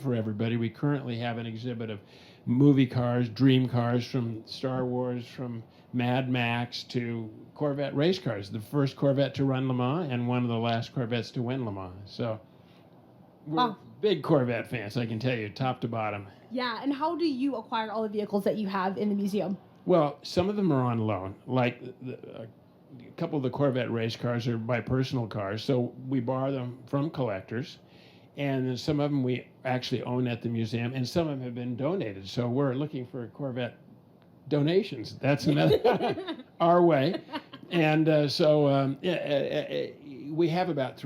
for everybody. We currently have an exhibit of movie cars, dream cars from Star Wars, from Mad Max to Corvette race cars. The first Corvette to run Le Mans and one of the last Corvettes to win Le Mans. So we're big Corvette fans, I can tell you, top to bottom. Yeah, and how do you acquire all the vehicles that you have in the museum? Well, some of them are on loan. Like a couple of the Corvette race cars are my personal cars, so we borrow them from collectors. And then some of them we actually own at the museum, and some of them have been donated. So we're looking for Corvette donations. That's another our way. And we have about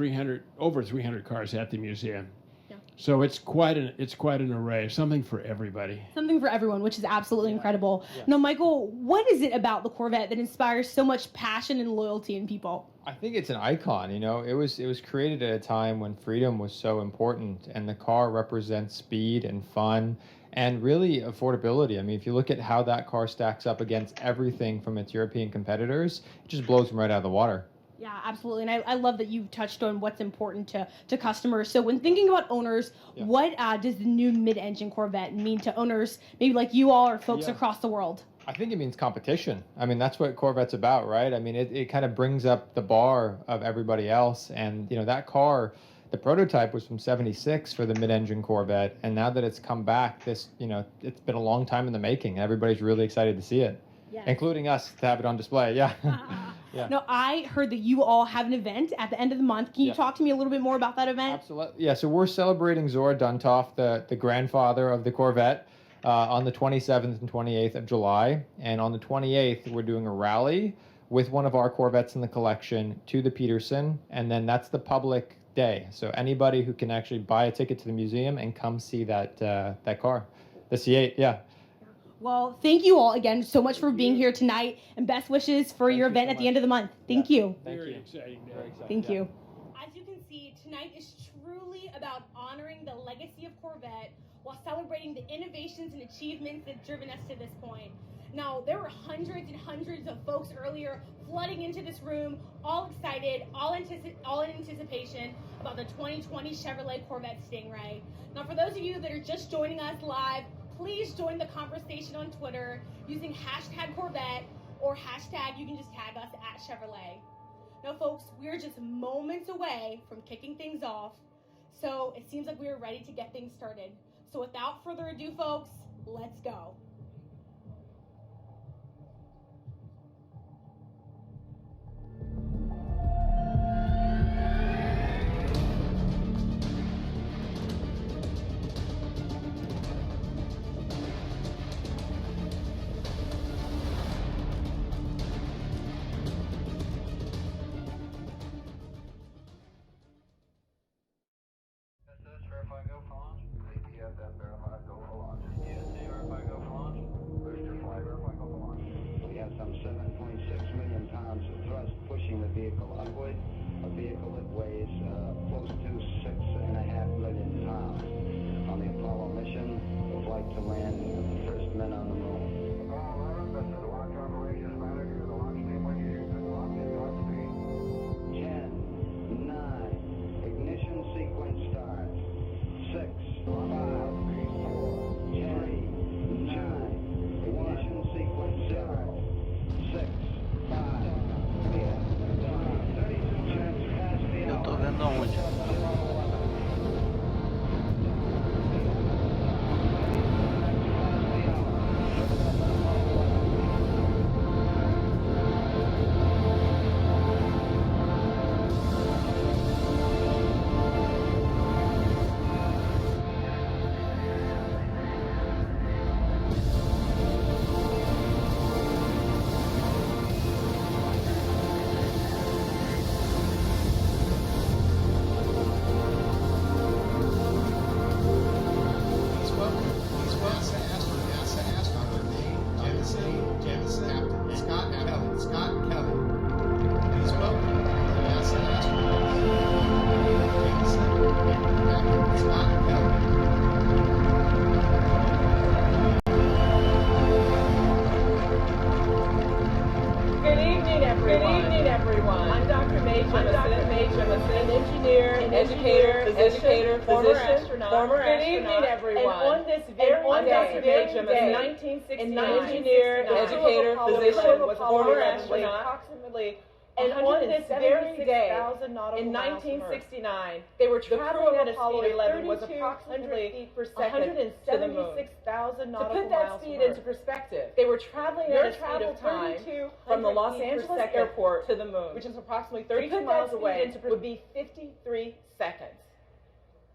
over 300 cars at the museum. Yeah. So it's quite an array, something for everybody. Something for everyone, which is absolutely incredible. Yeah. Now, Michael, what is it about the Corvette that inspires so much passion and loyalty in people? I think it's an icon. You know, it was created at a time when freedom was so important, and the car represents speed and fun and really affordability. I mean, if you look at how that car stacks up against everything from its European competitors, it just blows them right out of the water. Yeah, absolutely. And I love that you touched on what's important to customers. So when thinking about owners, what does the new mid-engine Corvette mean to owners, maybe like you all or folks across the world? I think it means competition. I mean, that's what Corvette's about, right? I mean, it kind of brings up the bar of everybody else. And, you know, that car, the prototype was from '76 for the mid-engine Corvette. And now that it's come back, it's been a long time in the making. Everybody's really excited to see it, including us to have it on display. Yeah. Yeah. No, I heard that you all have an event at the end of the month. Can you talk to me a little bit more about that event? Absolutely. Yeah, so we're celebrating Zora Duntov, the grandfather of the Corvette, on the 27th and 28th of July. And on the 28th, we're doing a rally with one of our Corvettes in the collection to the Peterson. And then that's the public day. So anybody who can actually buy a ticket to the museum and come see that car, the C8, yeah. Well, thank you all again so much for being here tonight, and best wishes for your event at the end of the month. Thank you. Very exciting day. Very exciting. Thank you. As you can see, tonight is truly about honoring the legacy of Corvette while celebrating the innovations and achievements that have driven us to this point. Now, there were hundreds and hundreds of folks earlier flooding into this room, all excited, all in anticipation about the 2020 Chevrolet Corvette Stingray. Now, for those of you that are just joining us live, please join the conversation on Twitter using #Corvette or you can just tag us at Chevrolet. Now, folks, we're just moments away from kicking things off, so it seems like we are ready to get things started. So without further ado, folks, let's go. Verify go for launch. Please have that verified go for launch. Yes, verify go for launch. an engineer, an educator, physician, former astronaut. Good evening, everyone. And on this very day, in 1969, an engineer, educator, physician, former astronaut, approximately. And on this very day, in 1969, they were traveling at a speed of 3,200 feet per second to the moon. To put that speed into perspective, they were traveling at a speed of time from the Los Angeles airport to the moon, which is approximately 32 miles away, would be 53 seconds.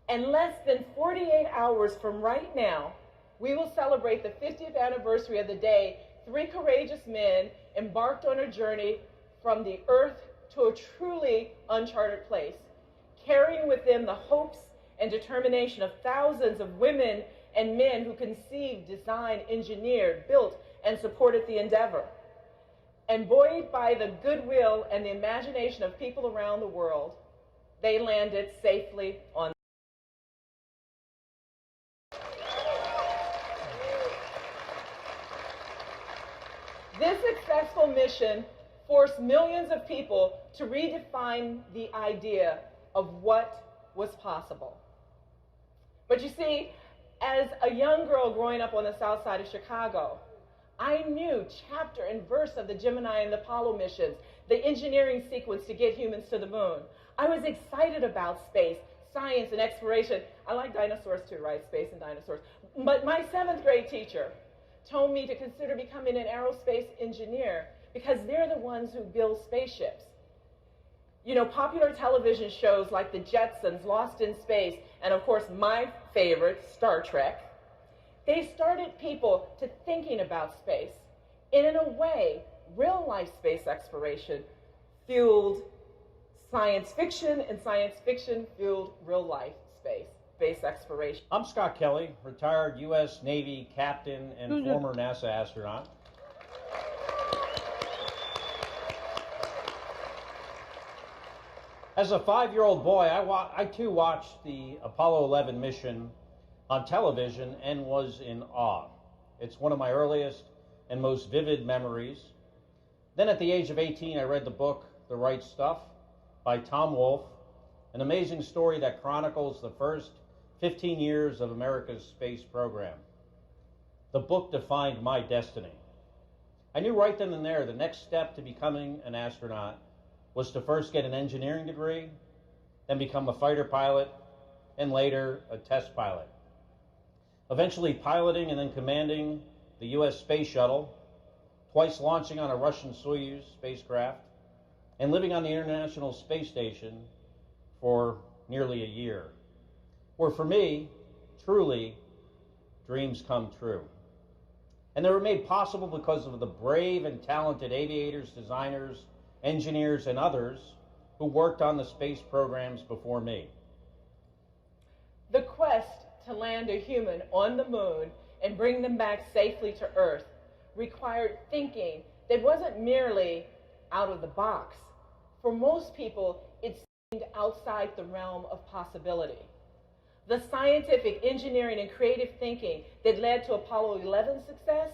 And less than 48 hours from right now, we will celebrate the 50th anniversary of the day 3 courageous men embarked on a journey from the Earth to a truly uncharted place, carrying with them the hopes and determination of thousands of women and men who conceived, designed, engineered, built, and supported the endeavor. And buoyed by the goodwill and the imagination of people around the world, they landed safely on. This successful mission forced millions of people to redefine the idea of what was possible. But you see, as a young girl growing up on the south side of Chicago, I knew chapter and verse of the Gemini and the Apollo missions, the engineering sequence to get humans to the moon. I was excited about space, science, and exploration. I like dinosaurs too, right? Space and dinosaurs. But my 7th grade teacher told me to consider becoming an aerospace engineer because they're the ones who build spaceships. You know, popular television shows like The Jetsons, Lost in Space, and of course my favorite, Star Trek, they started people to thinking about space. And in a way, real-life space exploration fueled science fiction, and science fiction fueled real-life space exploration. I'm Scott Kelly, retired U.S. Navy captain and former NASA astronaut. As a 5-year-old boy, I too watched the Apollo 11 mission on television and was in awe. It's one of my earliest and most vivid memories. Then at the age of 18, I read the book, The Right Stuff, by Tom Wolfe, an amazing story that chronicles the first 15 years of America's space program. The book defined my destiny. I knew right then and there the next step to becoming an astronaut was to first get an engineering degree, then become a fighter pilot, and later a test pilot. Eventually piloting and then commanding the U.S. Space Shuttle, twice launching on a Russian Soyuz spacecraft, and living on the International Space Station for nearly a year. Where for me, truly, dreams come true. And they were made possible because of the brave and talented aviators, designers, engineers, and others who worked on the space programs before me. The quest to land a human on the moon and bring them back safely to Earth required thinking that wasn't merely out of the box. For most people, it seemed outside the realm of possibility. The scientific, engineering, and creative thinking that led to Apollo 11's success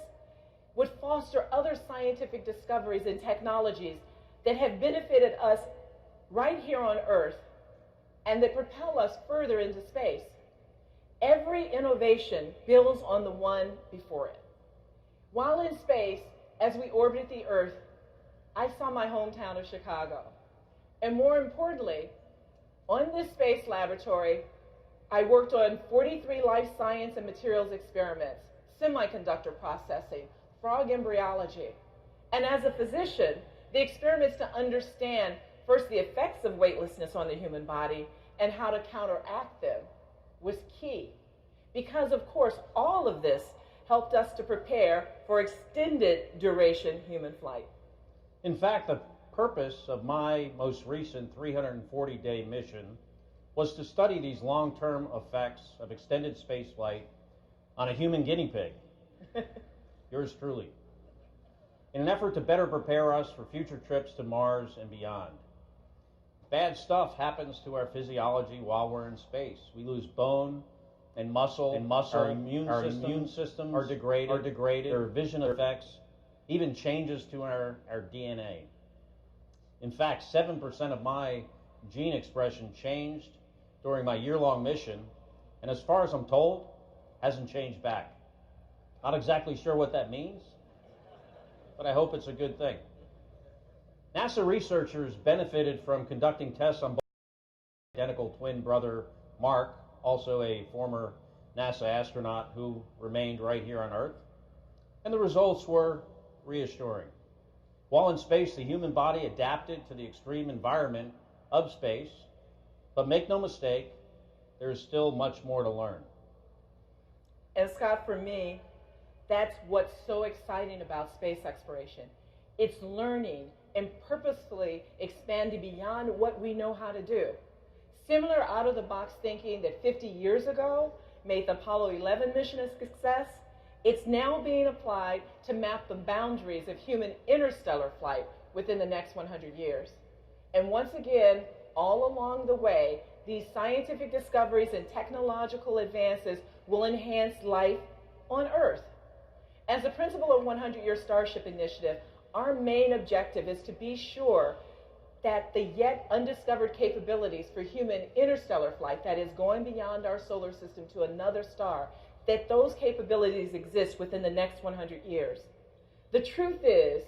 would foster other scientific discoveries and technologies that have benefited us right here on Earth and that propel us further into space. Every innovation builds on the one before it. While in space, as we orbited the Earth, I saw my hometown of Chicago. And more importantly, on this space laboratory, I worked on 43 life science and materials experiments, semiconductor processing, frog embryology. And as a physician, the experiments to understand first the effects of weightlessness on the human body and how to counteract them was key. Because of course, all of this helped us to prepare for extended duration human flight. In fact, the purpose of my most recent 340-day mission was to study these long-term effects of extended spaceflight on a human guinea pig. Yours truly. In an effort to better prepare us for future trips to Mars and beyond. Bad stuff happens to our physiology while we're in space. We lose bone and muscle. Our immune systems are degraded. There are vision effects, even changes to our DNA. In fact, 7% of my gene expression changed during my year-long mission, and as far as I'm told, hasn't changed back. Not exactly sure what that means, but I hope it's a good thing. NASA researchers benefited from conducting tests on both identical twin brother Mark, also a former NASA astronaut who remained right here on Earth, and the results were reassuring. While in space, the human body adapted to the extreme environment of space, but make no mistake, there is still much more to learn. And Scott, for me, that's what's so exciting about space exploration. It's learning and purposefully expanding beyond what we know how to do. Similar out-of-the-box thinking that 50 years ago made the Apollo 11 mission a success, it's now being applied to map the boundaries of human interstellar flight within the next 100 years. And once again, all along the way, these scientific discoveries and technological advances will enhance life on Earth. As a principle of 100-Year Starship Initiative, our main objective is to be sure that the yet undiscovered capabilities for human interstellar flight, that is going beyond our solar system to another star, that those capabilities exist within the next 100 years. The truth is,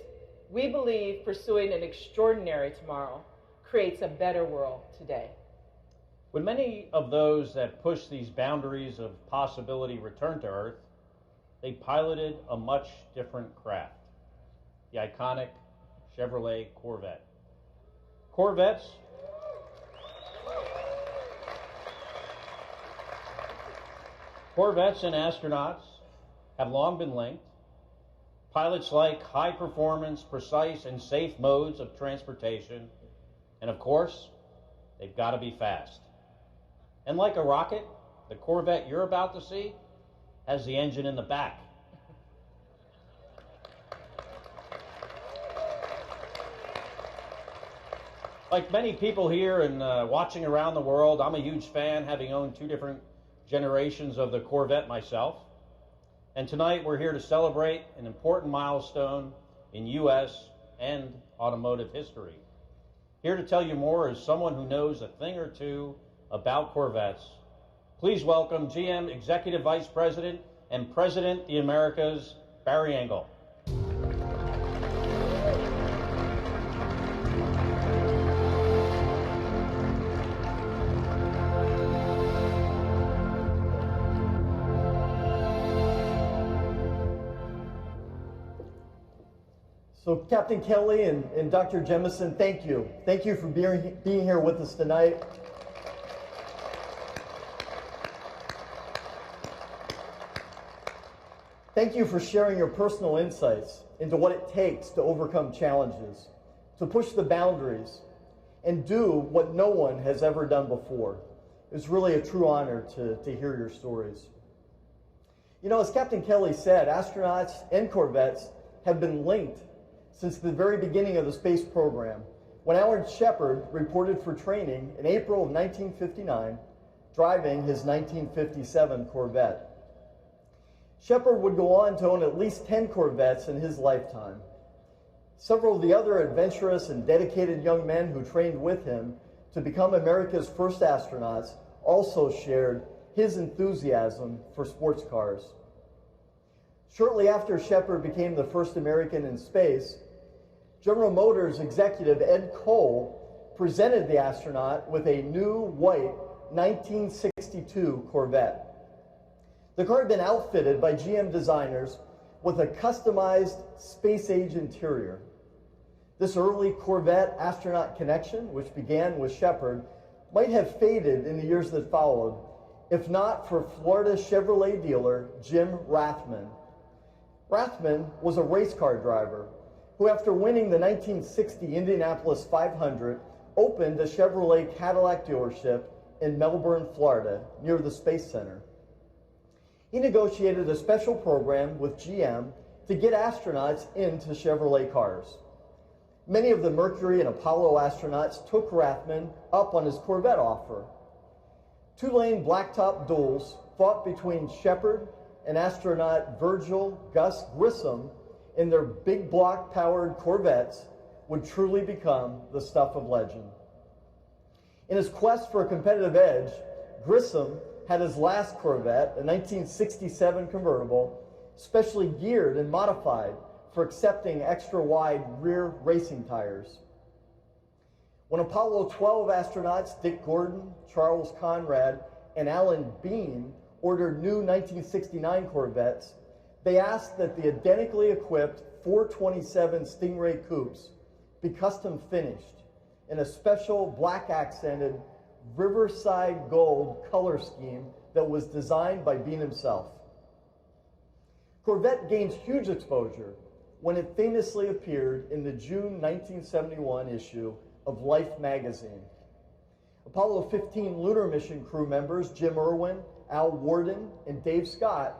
we believe pursuing an extraordinary tomorrow creates a better world today. When many of those that push these boundaries of possibility returned to Earth, they piloted a much different craft, the iconic Chevrolet Corvette. Corvettes and astronauts have long been linked. Pilots like high performance, precise, and safe modes of transportation. And of course, they've got to be fast. And like a rocket, the Corvette you're about to see has the engine in the back. Like many people here and watching around the world, I'm a huge fan, having owned 2 different generations of the Corvette myself. And tonight we're here to celebrate an important milestone in U.S. and automotive history. Here to tell you more is someone who knows a thing or two about Corvettes. Please welcome GM Executive Vice President and President of the Americas, Barry Engel. So Captain Kelly and Dr. Jemison, thank you. Thank you for being here with us tonight. Thank you for sharing your personal insights into what it takes to overcome challenges, to push the boundaries, and do what no one has ever done before. It's really a true honor to hear your stories. You know, as Captain Kelly said, astronauts and Corvettes have been linked since the very beginning of the space program, when Alan Shepard reported for training in April of 1959, driving his 1957 Corvette. Shepard would go on to own at least 10 Corvettes in his lifetime. Several of the other adventurous and dedicated young men who trained with him to become America's first astronauts also shared his enthusiasm for sports cars. Shortly after Shepard became the first American in space, General Motors executive Ed Cole presented the astronaut with a new white 1962 Corvette. The car had been outfitted by GM designers with a customized space-age interior. This early Corvette astronaut connection, which began with Shepard, might have faded in the years that followed, if not for Florida Chevrolet dealer Jim Rathman. Rathman was a race car driver who, after winning the 1960 Indianapolis 500, opened a Chevrolet Cadillac dealership in Melbourne, Florida, near the Space Center. He negotiated a special program with GM to get astronauts into Chevrolet cars. Many of the Mercury and Apollo astronauts took Rathman up on his Corvette offer. 2-lane blacktop duels fought between Shepard and astronaut Virgil Gus Grissom in their big block powered Corvettes would truly become the stuff of legend. In his quest for a competitive edge, Grissom had his last Corvette, a 1967 convertible, specially geared and modified for accepting extra-wide rear racing tires. When Apollo 12 astronauts Dick Gordon, Charles Conrad, and Alan Bean ordered new 1969 Corvettes, they asked that the identically equipped 427 Stingray coupes be custom finished in a special black-accented Riverside Gold color scheme that was designed by Bean himself. Corvette gained huge exposure when it famously appeared in the June 1971 issue of Life magazine. Apollo 15 lunar mission crew members Jim Irwin, Al Worden, and Dave Scott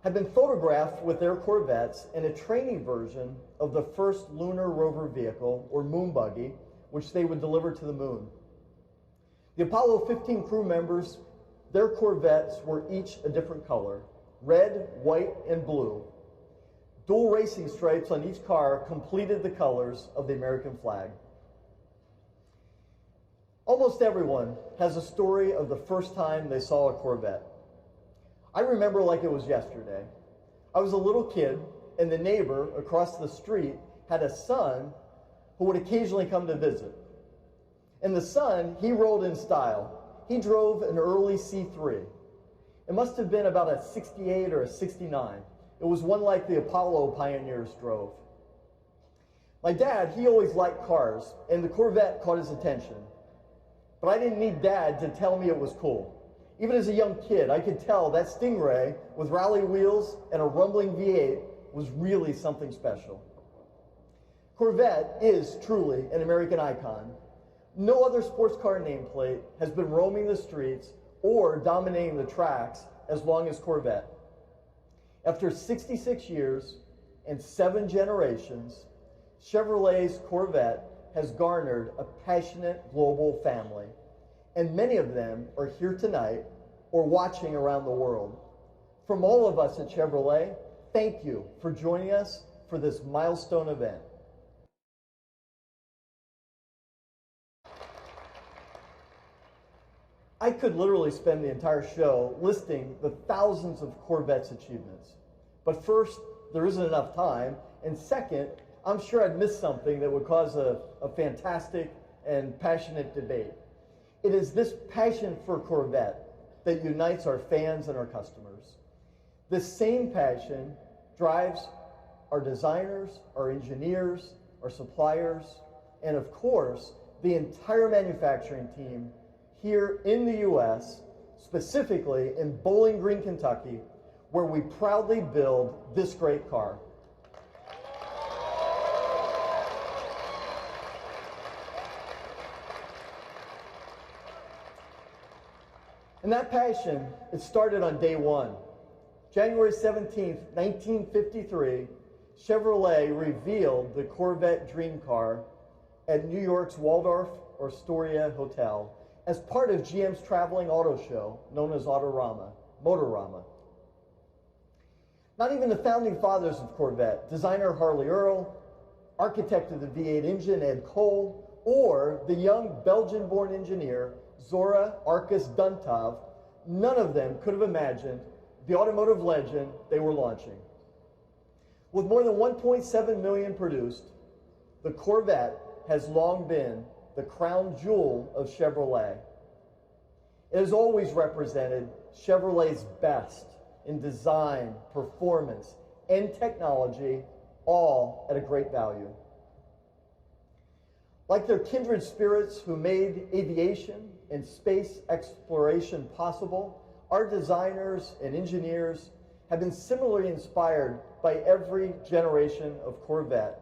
had been photographed with their Corvettes in a training version of the first lunar rover vehicle, or moon buggy, which they would deliver to the moon. The Apollo 15 crew members, their Corvettes were each a different color: red, white, and blue. Dual racing stripes on each car completed the colors of the American flag. Almost everyone has a story of the first time they saw a Corvette. I remember like it was yesterday. I was a little kid, and the neighbor across the street had a son who would occasionally come to visit. And the son, he rode in style. He drove an early C3. It must have been about a 68 or a 69. It was one like the Apollo pioneers drove. My dad, he always liked cars, and the Corvette caught his attention. But I didn't need Dad to tell me it was cool. Even as a young kid, I could tell that Stingray with rally wheels and a rumbling V8 was really something special. Corvette is truly an American icon. No other sports car nameplate has been roaming the streets or dominating the tracks as long as Corvette. After 66 years and 7 generations, Chevrolet's Corvette has garnered a passionate global family, and many of them are here tonight or watching around the world. From all of us at Chevrolet, thank you for joining us for this milestone event. I could literally spend the entire show listing the thousands of Corvette's achievements. But first, there isn't enough time, and second, I'm sure I'd miss something that would cause a fantastic and passionate debate. It is this passion for Corvette that unites our fans and our customers. This same passion drives our designers, our engineers, our suppliers, and of course, the entire manufacturing team here in the U.S., specifically in Bowling Green, Kentucky, where we proudly build this great car. And that passion, it started on day one. January 17th, 1953, Chevrolet revealed the Corvette Dream Car at New York's Waldorf Astoria Hotel as part of GM's traveling auto show known as Motorama. Not even the founding fathers of Corvette, designer Harley Earl, architect of the V8 engine Ed Cole, or the young Belgian-born engineer Zora Arcus Duntov, none of them could have imagined the automotive legend they were launching. With more than 1.7 million produced, the Corvette has long been the crown jewel of Chevrolet. It has always represented Chevrolet's best in design, performance, and technology, all at a great value. Like their kindred spirits who made aviation and space exploration possible, our designers and engineers have been similarly inspired by every generation of Corvette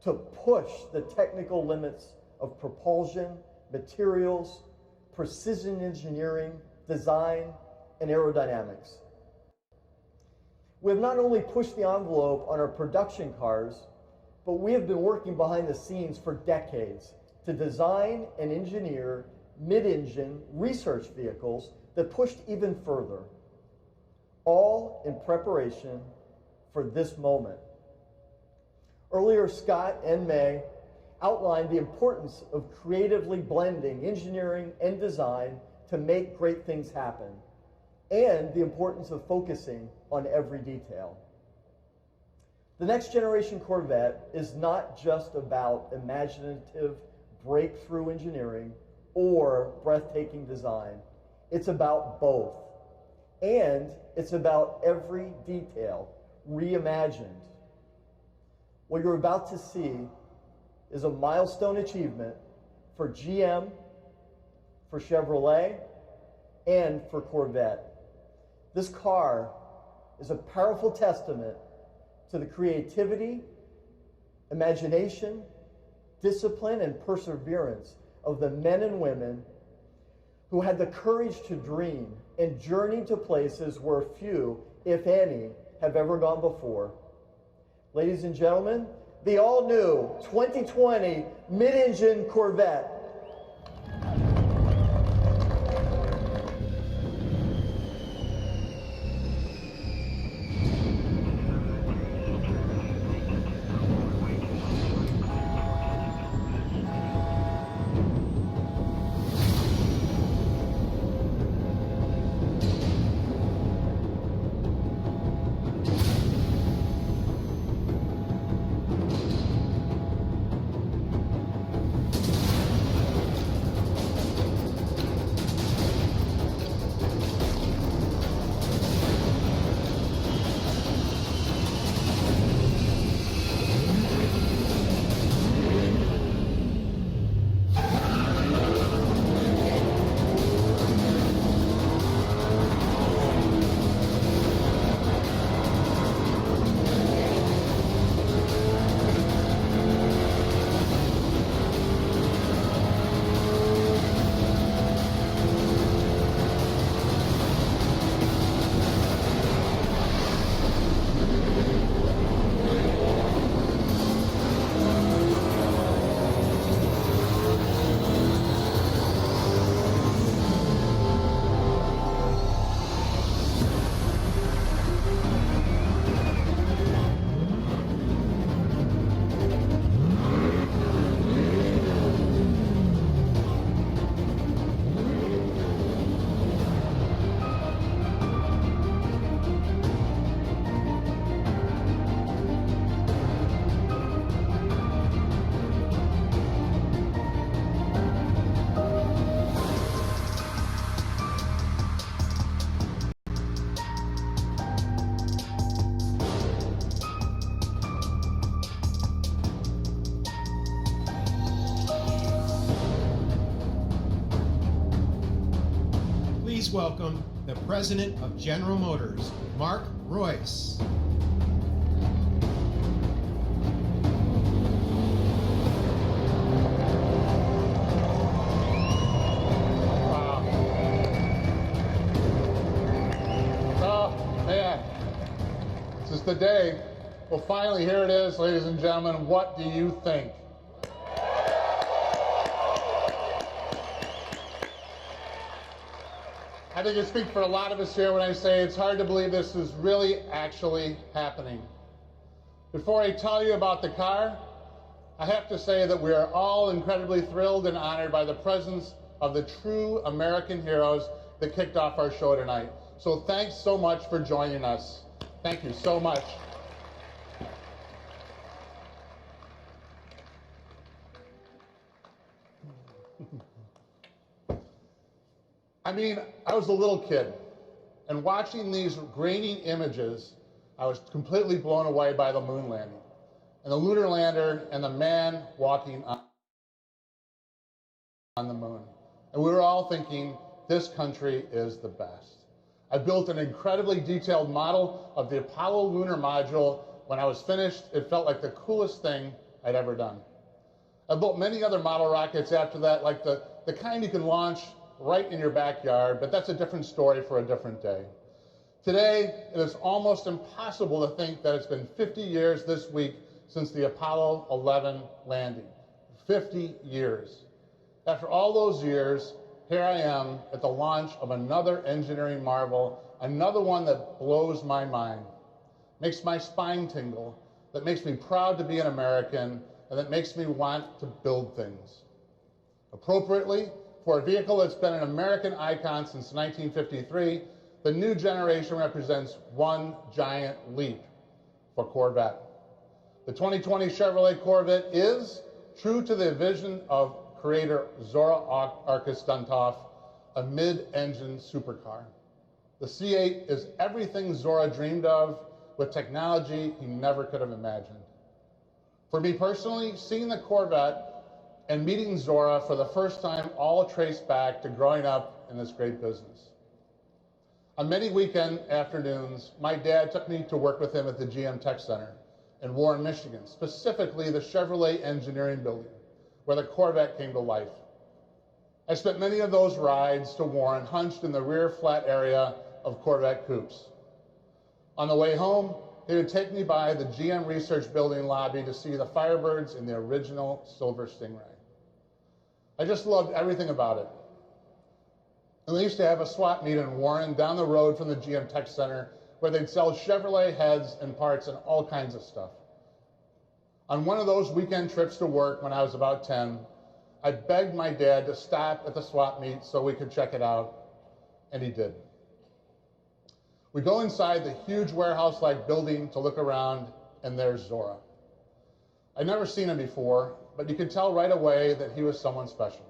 to push the technical limits of propulsion, materials, precision engineering, design, and aerodynamics. We have not only pushed the envelope on our production cars, but we have been working behind the scenes for decades to design and engineer mid-engine research vehicles that pushed even further, all in preparation for this moment. Earlier, Scott and May outlined the importance of creatively blending engineering and design to make great things happen, and the importance of focusing on every detail. The next generation Corvette is not just about imaginative breakthrough engineering or breathtaking design. It's about both. And it's about every detail reimagined. What you're about to see is a milestone achievement for GM, for Chevrolet, and for Corvette. This car is a powerful testament to the creativity, imagination, discipline, and perseverance of the men and women who had the courage to dream and journey to places where few, if any, have ever gone before. Ladies and gentlemen, the all-new 2020 mid-engine Corvette. Please welcome the President of General Motors, Mark Royce. Wow. Oh, man. This is the day. Well, finally, here it is, ladies and gentlemen. What do you think? I think I speak for a lot of us here when I say it's hard to believe this is really actually happening. Before I tell you about the car, I have to say that we are all incredibly thrilled and honored by the presence of the true American heroes that kicked off our show tonight. So thanks so much for joining us. Thank you so much. I mean, I was a little kid, and watching these grainy images, I was completely blown away by the moon landing, and the lunar lander, and the man walking on the moon. And we were all thinking, this country is the best. I built an incredibly detailed model of the Apollo lunar module. When I was finished, it felt like the coolest thing I'd ever done. I built many other model rockets after that, like the kind you can launch right in your backyard, but that's a different story for a different day. Today, it is almost impossible to think that it's been 50 years this week since the Apollo 11 landing. 50 years. After all those years, here I am at the launch of another engineering marvel, another one that blows my mind, makes my spine tingle, that makes me proud to be an American, and that makes me want to build things. Appropriately, for a vehicle that's been an American icon since 1953, the new generation represents one giant leap for Corvette. The 2020 Chevrolet Corvette is, true to the vision of creator Zora Arkus Duntov, a mid-engine supercar. The C8 is everything Zora dreamed of with technology he never could have imagined. For me personally, seeing the Corvette and meeting Zora for the first time all trace back to growing up in this great business. On many weekend afternoons, my dad took me to work with him at the GM Tech Center in Warren, Michigan, specifically the Chevrolet Engineering Building, where the Corvette came to life. I spent many of those rides to Warren hunched in the rear flat area of Corvette coupes. On the way home, he would take me by the GM Research Building lobby to see the Firebirds in the original silver Stingray. I just loved everything about it. And they used to have a swap meet in Warren down the road from the GM Tech Center where they'd sell Chevrolet heads and parts and all kinds of stuff. On one of those weekend trips to work when I was about 10, I begged my dad to stop at the swap meet so we could check it out, and he did. We go inside the huge warehouse-like building to look around, and there's Zora. I'd never seen him before, but you could tell right away that he was someone special.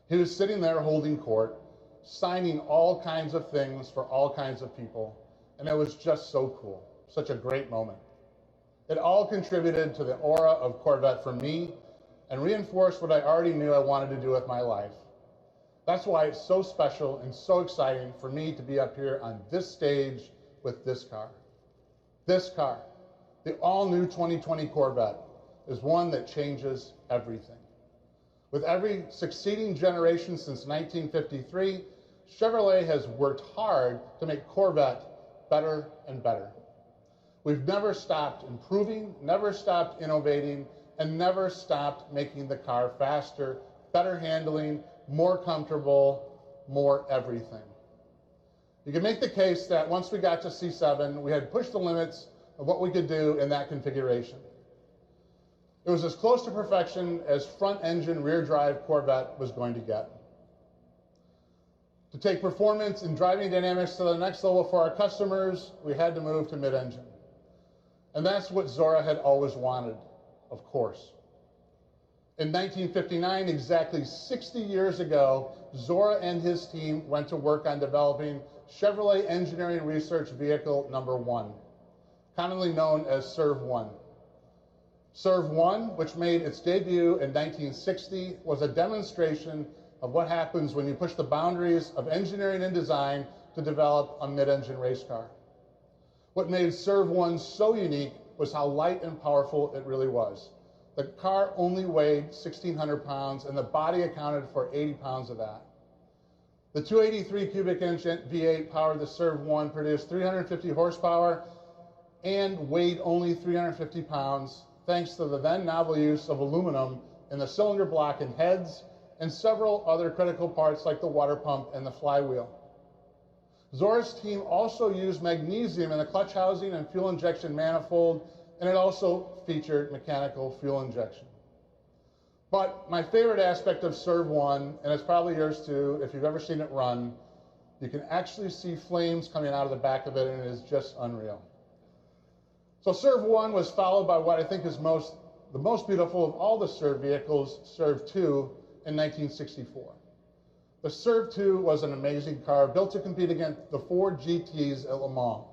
He was sitting there holding court, signing all kinds of things for all kinds of people, and it was just so cool, such a great moment. It all contributed to the aura of Corvette for me and reinforced what I already knew I wanted to do with my life. That's why it's so special and so exciting for me to be up here on this stage with this car. This car, the all-new 2020 Corvette, is one that changes everything. With every succeeding generation since 1953, Chevrolet has worked hard to make Corvette better and better. We've never stopped improving, never stopped innovating, and never stopped making the car faster, better handling, more comfortable, more everything. You can make the case that once we got to C7, we had pushed the limits of what we could do in that configuration. It was as close to perfection as front-engine, rear-drive Corvette was going to get. To take performance and driving dynamics to the next level for our customers, we had to move to mid-engine. And that's what Zora had always wanted, of course. In 1959, exactly 60 years ago, Zora and his team went to work on developing Chevrolet Engineering Research Vehicle number 1, commonly known as SERV-1. SERV-1, which made its debut in 1960, was a demonstration of what happens when you push the boundaries of engineering and design to develop a mid-engine race car. What made SERV-1 so unique was how light and powerful it really was. The car only weighed 1,600 pounds, and the body accounted for 80 pounds of that. The 283 cubic inch V8 powered the SERV-1 produced 350 horsepower and weighed only 350 pounds, thanks to the then novel use of aluminum in the cylinder block and heads, and several other critical parts like the water pump and the flywheel. Zora's team also used magnesium in the clutch housing and fuel injection manifold, and it also featured mechanical fuel injection. But my favorite aspect of SERV-1, and it's probably yours too, if you've ever seen it run, you can actually see flames coming out of the back of it, and it is just unreal. So SERV-1 was followed by what I think is the most beautiful of all the SERV vehicles, SERV-2, in 1964. The SERV-2 was an amazing car built to compete against the Ford GTs at Le Mans.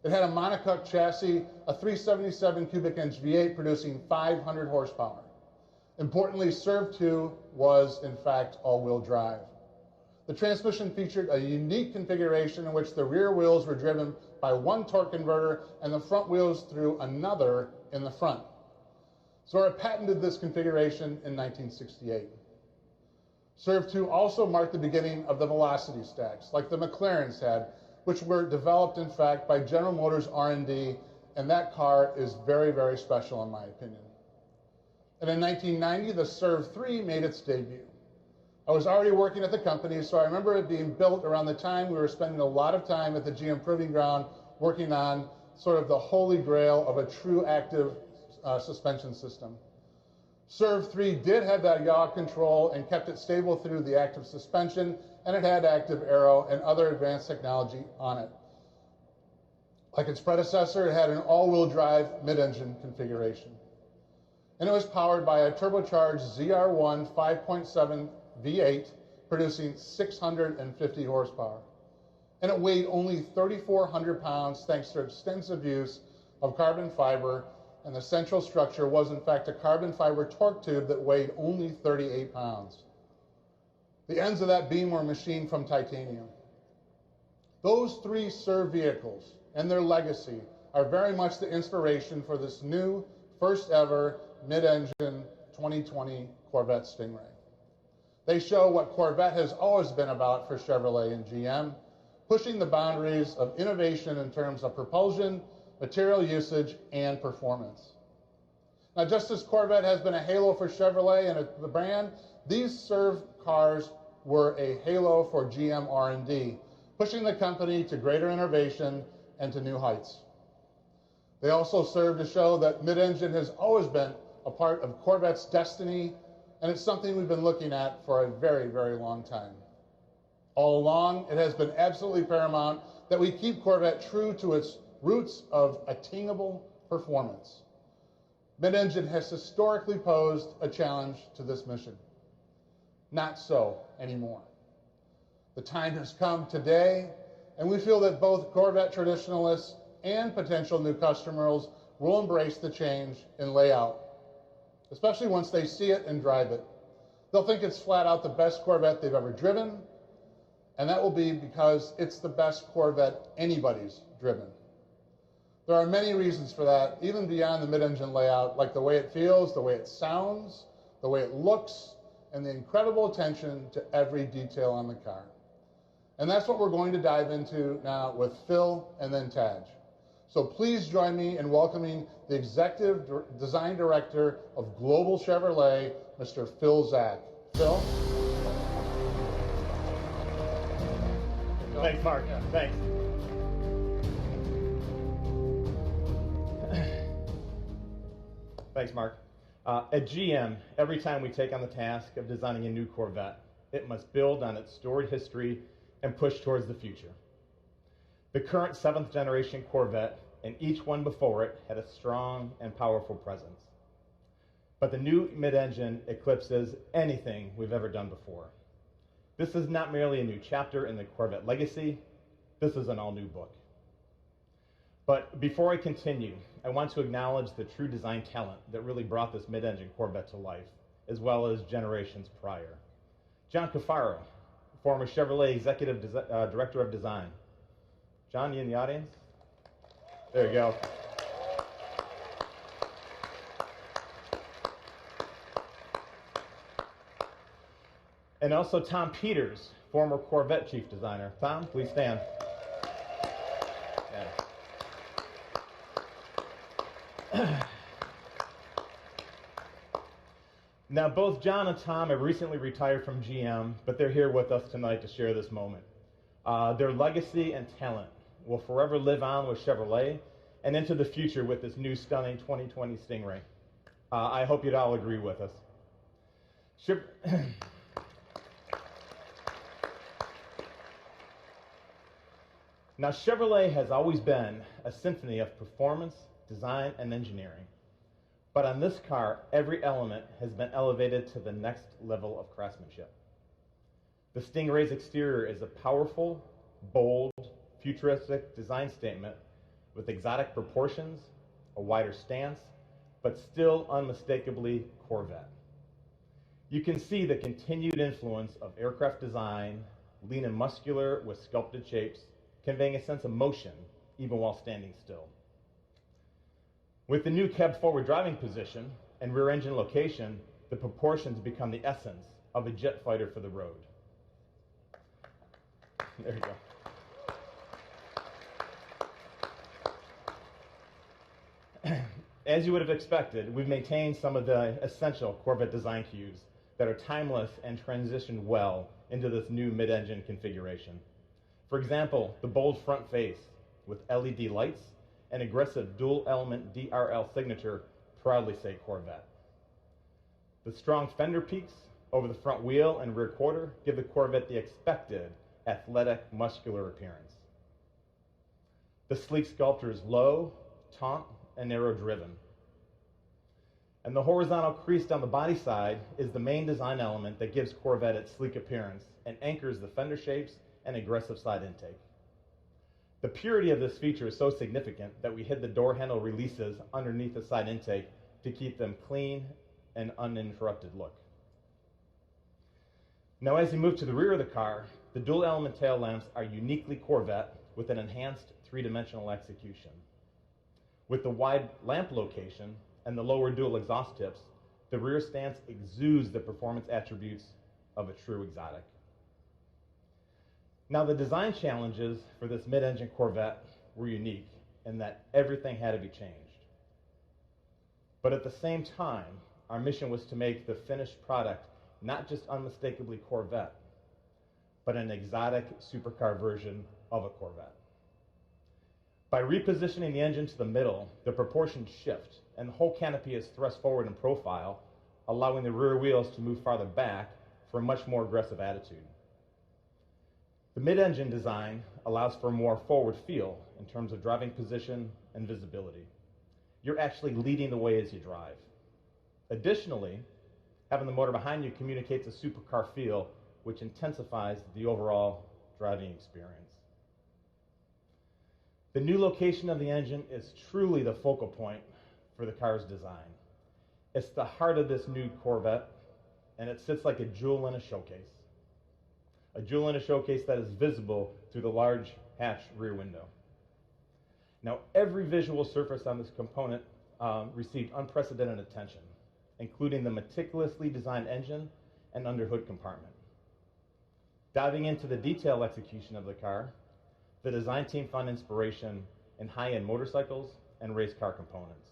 It had a monocoque chassis, a 377 cubic inch V8 producing 500 horsepower. Importantly, SERV-2 was, in fact, all-wheel drive. The transmission featured a unique configuration in which the rear wheels were driven by one torque converter and the front wheels through another in the front. Zora patented this configuration in 1968. SERV-2 also marked the beginning of the velocity stacks, like the McLarens had, which were developed, in fact, by General Motors R&D, and that car is very, very special in my opinion. And in 1990, the SERV-3 made its debut. I was already working at the company, so I remember it being built around the time we were spending a lot of time at the GM Proving Ground working on sort of the holy grail of a true active suspension system. Serve 3 did have that yaw control and kept it stable through the active suspension, and it had active aero and other advanced technology on it. Like its predecessor, it had an all-wheel drive mid-engine configuration. And it was powered by a turbocharged ZR1 5.7 V8, producing 650 horsepower. And it weighed only 3,400 pounds thanks to extensive use of carbon fiber, and the central structure was in fact a carbon fiber torque tube that weighed only 38 pounds. The ends of that beam were machined from titanium. Those 3 Serve vehicles and their legacy are very much the inspiration for this new, first ever mid-engine 2020 Corvette Stingray. They show what Corvette has always been about for Chevrolet and GM, pushing the boundaries of innovation in terms of propulsion, material usage, and performance. Now, just as Corvette has been a halo for Chevrolet and the brand, these Serve cars were a halo for GM R&D, pushing the company to greater innovation and to new heights. They also serve to show that mid-engine has always been a part of Corvette's destiny, and it's something we've been looking at for a very, very long time. All along, it has been absolutely paramount that we keep Corvette true to its roots of attainable performance. Mid-engine has historically posed a challenge to this mission. Not so anymore. The time has come today, and we feel that both Corvette traditionalists and potential new customers will embrace the change in layout, especially once they see it and drive it. They'll think it's flat out the best Corvette they've ever driven, and that will be because it's the best Corvette anybody's driven. There are many reasons for that, even beyond the mid-engine layout, like the way it feels, the way it sounds, the way it looks, and the incredible attention to every detail on the car. And that's what we're going to dive into now with Phil and then Taj. So please join me in welcoming the Executive Design Director of Global Chevrolet, Mr. Phil Zak. Phil? Thanks, Mark. Yeah. Thanks. Thanks, Mark. At GM, every time we take on the task of designing a new Corvette, it must build on its storied history and push towards the future. The current 7th generation Corvette and each one before it had a strong and powerful presence. But the new mid-engine eclipses anything we've ever done before. This is not merely a new chapter in the Corvette legacy, this is an all-new book. But before I continue, I want to acknowledge the true design talent that really brought this mid-engine Corvette to life, as well as generations prior. John Cafaro, former Chevrolet Executive Director of Design. John, you in the audience? There you go. And also Tom Peters, former Corvette Chief Designer. Tom, please stand. Yeah. Now, both John and Tom have recently retired from GM, but they're here with us tonight to share this moment. Their legacy and talent will forever live on with Chevrolet and into the future with this new stunning 2020 Stingray. I hope you'd all agree with us. Now, Chevrolet has always been a symphony of performance, design, and engineering. But on this car, every element has been elevated to the next level of craftsmanship. The Stingray's exterior is a powerful, bold, futuristic design statement with exotic proportions, a wider stance, but still unmistakably Corvette. You can see the continued influence of aircraft design, lean and muscular with sculpted shapes, conveying a sense of motion even while standing still. With the new cab forward driving position and rear engine location, the proportions become the essence of a jet fighter for the road. There you go. As you would have expected, we've maintained some of the essential Corvette design cues that are timeless and transitioned well into this new mid-engine configuration. For example, the bold front face with LED lights and aggressive dual-element DRL signature proudly say Corvette. The strong fender peaks over the front wheel and rear quarter give the Corvette the expected athletic, muscular appearance. The sleek sculpture is low, taut, and narrow-driven. And the horizontal crease down the body side is the main design element that gives Corvette its sleek appearance and anchors the fender shapes and aggressive side intake. The purity of this feature is so significant that we hid the door handle releases underneath the side intake to keep them clean and uninterrupted look. Now, as you move to the rear of the car, the dual element tail lamps are uniquely Corvette with an enhanced three-dimensional execution. With the wide lamp location and the lower dual exhaust tips, the rear stance exudes the performance attributes of a true exotic. Now, the design challenges for this mid-engine Corvette were unique in that everything had to be changed. But at the same time, our mission was to make the finished product not just unmistakably Corvette, but an exotic supercar version of a Corvette. By repositioning the engine to the middle, the proportions shift, and the whole canopy is thrust forward in profile, allowing the rear wheels to move farther back for a much more aggressive attitude. The mid-engine design allows for a more forward feel in terms of driving position and visibility. You're actually leading the way as you drive. Additionally, having the motor behind you communicates a supercar feel, which intensifies the overall driving experience. The new location of the engine is truly the focal point for the car's design. It's the heart of this new Corvette, and it sits like a jewel in a showcase. A jewel in a showcase that is visible through the large hatch rear window. Now, every visual surface on this component received unprecedented attention, including the meticulously designed engine and underhood compartment. Diving into the detail execution of the car, the design team found inspiration in high-end motorcycles and race car components.